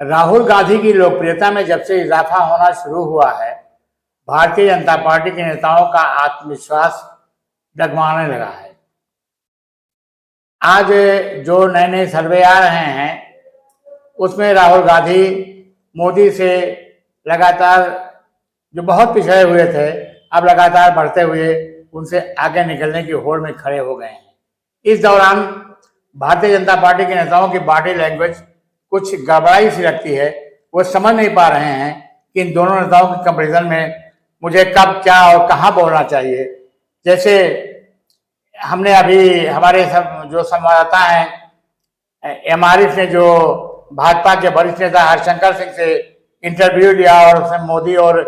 राहुल गांधी की लोकप्रियता में जब से इजाफा होना शुरू हुआ है, भारतीय जनता पार्टी के नेताओं का आत्मविश्वास डगमगाने लगा है। आज जो नए नए सर्वे आ रहे हैं उसमें राहुल गांधी मोदी से लगातार जो बहुत पिछड़े हुए थे, अब लगातार बढ़ते हुए उनसे आगे निकलने की होड़ में खड़े हो गए हैं। इस दौरान भारतीय जनता पार्टी के नेताओं की बॉडी लैंग्वेज कुछ गड़बड़ाई सी लगती है। वो समझ नहीं पा रहे हैं कि इन दोनों नेताओं के कंपैरिजन में मुझे कब, क्या और कहाँ बोलना चाहिए। जैसे हमने अभी हमारे सब जो संवाददाता हैं एमआरएफ ने जो भाजपा के वरिष्ठ नेता हरिशंकर सिंह से इंटरव्यू लिया और उसमें मोदी और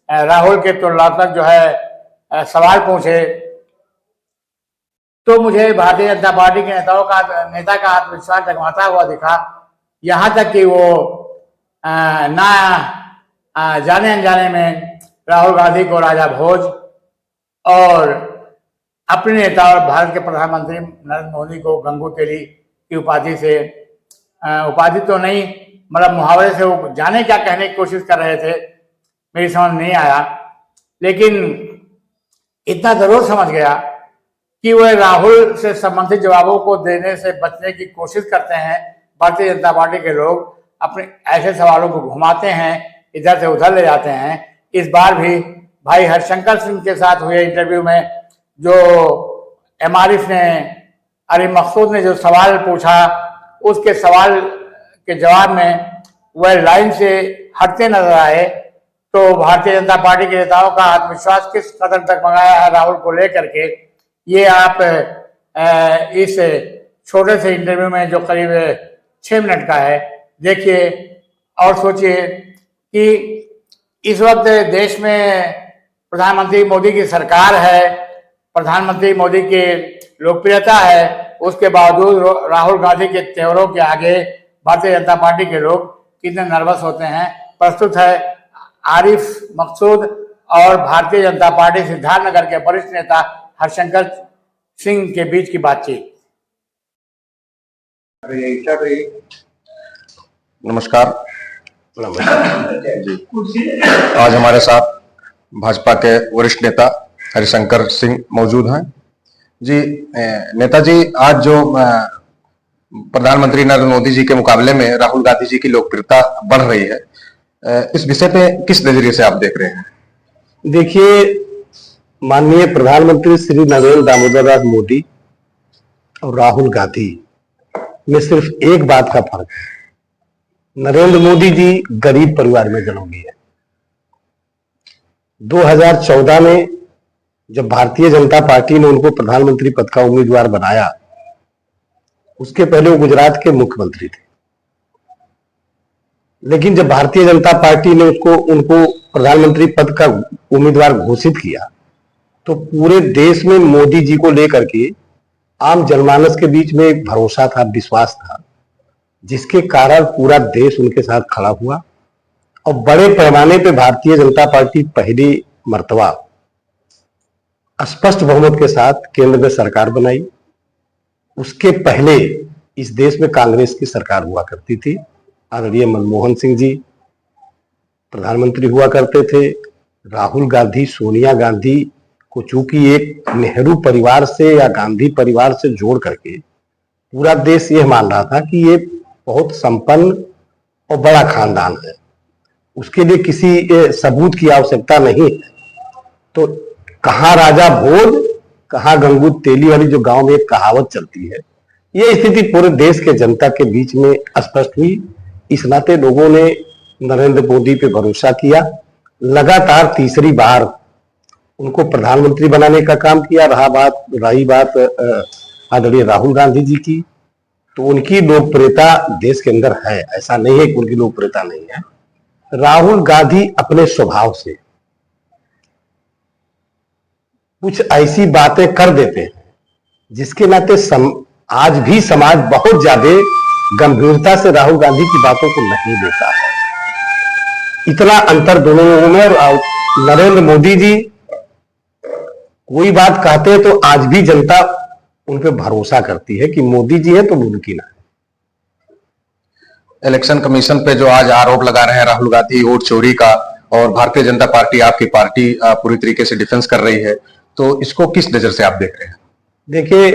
राहुल के तुलनात्मक जो है सवाल पूछे, तो मुझे भारतीय जनता पार्टी के नेता का आत्मविश्वास डगमगाता हुआ दिखा। यहाँ तक कि वो ना जाने अनजाने में राहुल गांधी को राजा भोज और अपने नेता और भारत के प्रधानमंत्री नरेंद्र मोदी को गंगू तेली की उपाधि से, उपाधि तो नहीं मतलब मुहावरे से वो जाने क्या कहने की कोशिश कर रहे थे, मेरी समझ नहीं आया। लेकिन इतना जरूर समझ गया कि वह राहुल से संबंधित जवाबों को देने से बचने की कोशिश करते हैं। भारतीय जनता पार्टी के लोग अपने ऐसे सवालों को घुमाते हैं, इधर से उधर ले जाते हैं। इस बार भी भाई हरिशंकर सिंह के साथ हुए इंटरव्यू में जो एमआरएफ ने अली मकसूद ने जो सवाल पूछा, उसके सवाल के जवाब में वह लाइन से हटते नजर आए। तो भारतीय जनता पार्टी के नेताओं का आत्मविश्वास किस कदर तक मंगाया है राहुल को लेकर के, ये आप इस छोटे से इंटरव्यू में जो करीब 6 मिनट का है देखिए और सोचिए कि इस वक्त देश में प्रधानमंत्री मोदी की सरकार है, प्रधानमंत्री मोदी की लोकप्रियता है, उसके बावजूद राहुल गांधी के तेवरों के आगे भारतीय जनता पार्टी के लोग कितने नर्वस होते हैं। प्रस्तुत है आरिफ मकसूद और भारतीय जनता पार्टी सिद्धार्थनगर के वरिष्ठ नेता हरिशंकर सिंह के बीच की बातचीत। नमस्कार। आज हमारे साथ भाजपा के वरिष्ठ नेता हरिशंकर सिंह मौजूद हैं। जी नेताजी, आज जो प्रधानमंत्री नरेंद्र मोदी जी के मुकाबले में राहुल गांधी जी की लोकप्रियता बढ़ रही है, इस विषय पे किस नजरिए से आप देख रहे हैं? देखिए, माननीय प्रधानमंत्री श्री नरेंद्र दामोदर दास मोदी और राहुल गांधी में सिर्फ एक बात का फर्क है। नरेंद्र मोदी जी गरीब परिवार में जन्म लिए। 2014 में जब भारतीय जनता पार्टी ने उनको प्रधानमंत्री पद का उम्मीदवार बनाया, उसके पहले वो गुजरात के मुख्यमंत्री थे। लेकिन जब भारतीय जनता पार्टी ने उनको प्रधानमंत्री पद का उम्मीदवार घोषित किया, तो पूरे देश में मोदी जी को लेकर के आम जनमानस के बीच में एक भरोसा था, विश्वास था, जिसके कारण पूरा देश उनके साथ खड़ा हुआ और बड़े पैमाने पे भारतीय जनता पार्टी पहली मर्तबा स्पष्ट बहुमत के साथ केंद्र में सरकार बनाई। उसके पहले इस देश में कांग्रेस की सरकार हुआ करती थी। आदरणीय मनमोहन सिंह जी प्रधानमंत्री हुआ करते थे। राहुल गांधी, सोनिया गांधी को चूंकि एक नेहरू परिवार से या गांधी परिवार से जोड़ करके पूरा देश यह मान रहा था कि ये बहुत संपन्न और बड़ा खानदान है, उसके लिए किसी सबूत की आवश्यकता नहीं है। तो कहाँ राजा भोज, कहाँ गंगू तेली वाली जो गांव में एक कहावत चलती है, ये स्थिति पूरे देश के जनता के बीच में स्पष्ट हुई। इस नाते लोगों ने नरेंद्र मोदी पे भरोसा किया, लगातार तीसरी बार उनको प्रधानमंत्री बनाने का काम किया। रही बात आदरणीय राहुल गांधी जी की, तो उनकी लोकप्रियता देश के अंदर है, ऐसा नहीं है कि उनकी लोकप्रियता नहीं है। राहुल गांधी अपने स्वभाव से कुछ ऐसी बातें कर देते हैं जिसके नाते आज भी समाज बहुत ज्यादा गंभीरता से राहुल गांधी की बातों को नहीं लेता है। इतना अंतर दोनों लोगों में। और नरेंद्र मोदी जी कोई बात कहते हैं तो आज भी जनता उन पर भरोसा करती है कि मोदी जी है तो मुमकिन है। इलेक्शन कमीशन पे जो आज आरोप लगा रहे हैं राहुल गांधी वोट चोरी का, और भारतीय जनता पार्टी आपकी पार्टी पूरी तरीके से डिफेंस कर रही है, तो इसको किस नजर से आप देख रहे हैं? देखिए,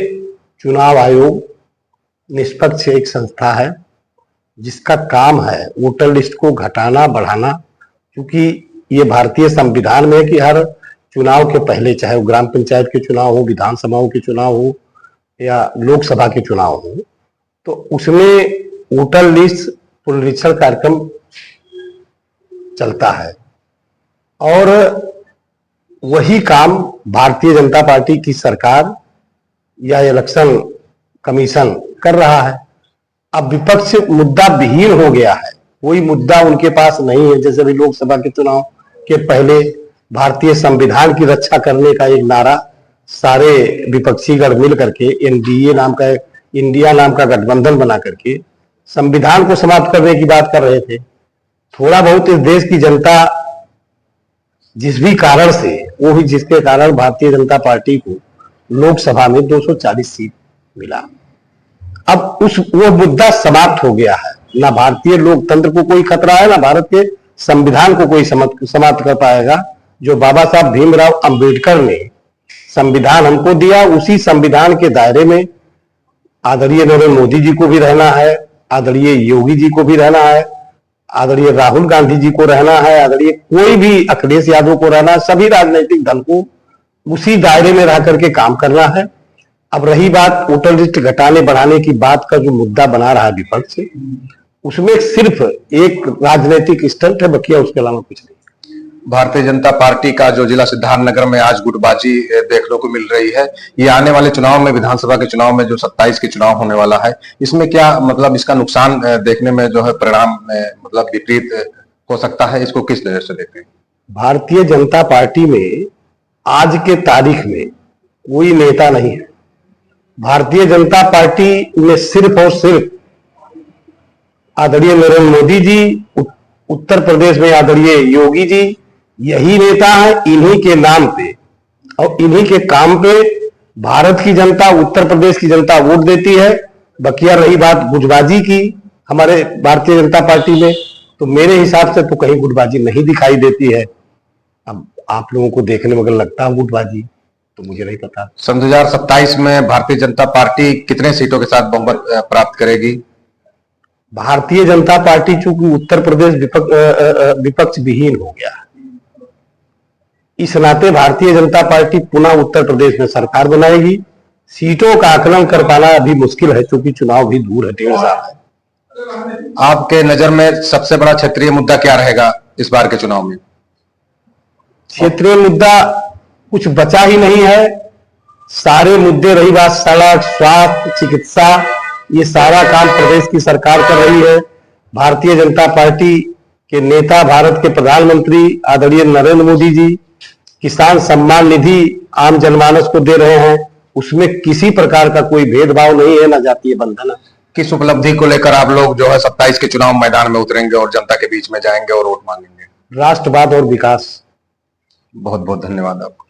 चुनाव आयोग निष्पक्ष एक संस्था है जिसका काम है वोटर लिस्ट को घटाना बढ़ाना, क्योंकि ये भारतीय संविधान में है कि हर चुनाव के पहले, चाहे वो ग्राम पंचायत के चुनाव हो, विधानसभाओं के चुनाव हो या लोकसभा के चुनाव हो, तो उसमें वोटर लिस्ट पुनरीक्षण कार्यक्रम चलता है और वही काम भारतीय जनता पार्टी की सरकार या इलेक्शन कमीशन कर रहा है। अब विपक्ष मुद्दा विहीन हो गया है, कोई मुद्दा उनके पास नहीं है। जैसे भी लोकसभा के चुनाव के पहले भारतीय संविधान की रक्षा करने का एक नारा सारे विपक्षी गण मिल करके एनडीए नाम का, इंडिया नाम का गठबंधन बना करके संविधान को समाप्त करने की बात कर रहे थे। थोड़ा बहुत इस देश की जनता जिस भी कारण से, वो भी जिसके कारण भारतीय जनता पार्टी को लोकसभा में 240 सीट मिला, अब वो मुद्दा समाप्त हो गया है। ना भारतीय लोकतंत्र को कोई खतरा है, ना भारत के संविधान को कोई समाप्त कर पाएगा। जो बाबा साहब भीमराव अंबेडकर ने संविधान हमको दिया, उसी संविधान के दायरे में आदरणीय नरेंद्र मोदी जी को भी रहना है, आदरणीय योगी जी को भी रहना है, आदरणीय राहुल गांधी जी को रहना है, आदरणीय कोई भी अखिलेश यादव को रहना है। सभी राजनीतिक दल को उसी दायरे में रह करके काम करना है। अब रही बात वोटर लिस्ट घटाने बढ़ाने की बात का, जो मुद्दा बना रहा है विपक्ष, उसमें सिर्फ एक राजनीतिक स्टंट है, बकिया उसके अलावा कुछ नहीं। भारतीय जनता पार्टी का जो जिला सिद्धार्थनगर में आज गुटबाजी देखने को मिल रही है, ये आने वाले चुनाव में, विधानसभा के चुनाव में जो 27 के चुनाव होने वाला है, इसमें क्या मतलब इसका नुकसान देखने में जो है परिणाम मतलब विपरीत हो सकता है, इसको किस नजर से देखते हैं? भारतीय जनता पार्टी में आज के तारीख में कोई नेता नहीं है। भारतीय जनता पार्टी में सिर्फ और सिर्फ आदरणीय नरेंद्र मोदी जी, उत्तर प्रदेश में आदरणीय योगी जी, यही नेता है। इन्हीं के नाम पे और इन्हीं के काम पे भारत की जनता, उत्तर प्रदेश की जनता वोट देती है। बकिया रही बात गुटबाजी की हमारे भारतीय जनता पार्टी में, तो मेरे हिसाब से तो कहीं गुटबाजी नहीं दिखाई देती है। अब आप लोगों को देखने में अगर लगता है गुटबाजी, तो मुझे नहीं पता। सन 2027 में भारतीय जनता पार्टी कितने सीटों के साथ बहुमत प्राप्त करेगी? भारतीय जनता पार्टी चूंकि उत्तर प्रदेश विपक्ष विहीन हो गया, इस नाते भारतीय जनता पार्टी पुनः उत्तर प्रदेश में सरकार बनाएगी। सीटों का आकलन कर पाना अभी मुश्किल है, क्योंकि चुनाव भी दूर है, 1.5 साल है। आपके नजर में सबसे बड़ा क्षेत्रीय मुद्दा क्या रहेगा इस बार के चुनाव में? क्षेत्रीय मुद्दा कुछ बचा ही नहीं है। सारे मुद्दे, रही बात सड़क, स्वास्थ्य, चिकित्सा, ये सारा काम प्रदेश की सरकार कर रही है। भारतीय जनता पार्टी के नेता, भारत के प्रधानमंत्री आदरणीय नरेंद्र मोदी जी किसान सम्मान निधि आम जनमानस को दे रहे हैं, उसमें किसी प्रकार का कोई भेदभाव नहीं है, ना जातीय बंधन है। किस उपलब्धि को लेकर आप लोग जो है 27 के चुनाव मैदान में उतरेंगे और जनता के बीच में जाएंगे और वोट मांगेंगे? राष्ट्रवाद और विकास। बहुत बहुत धन्यवाद आपको।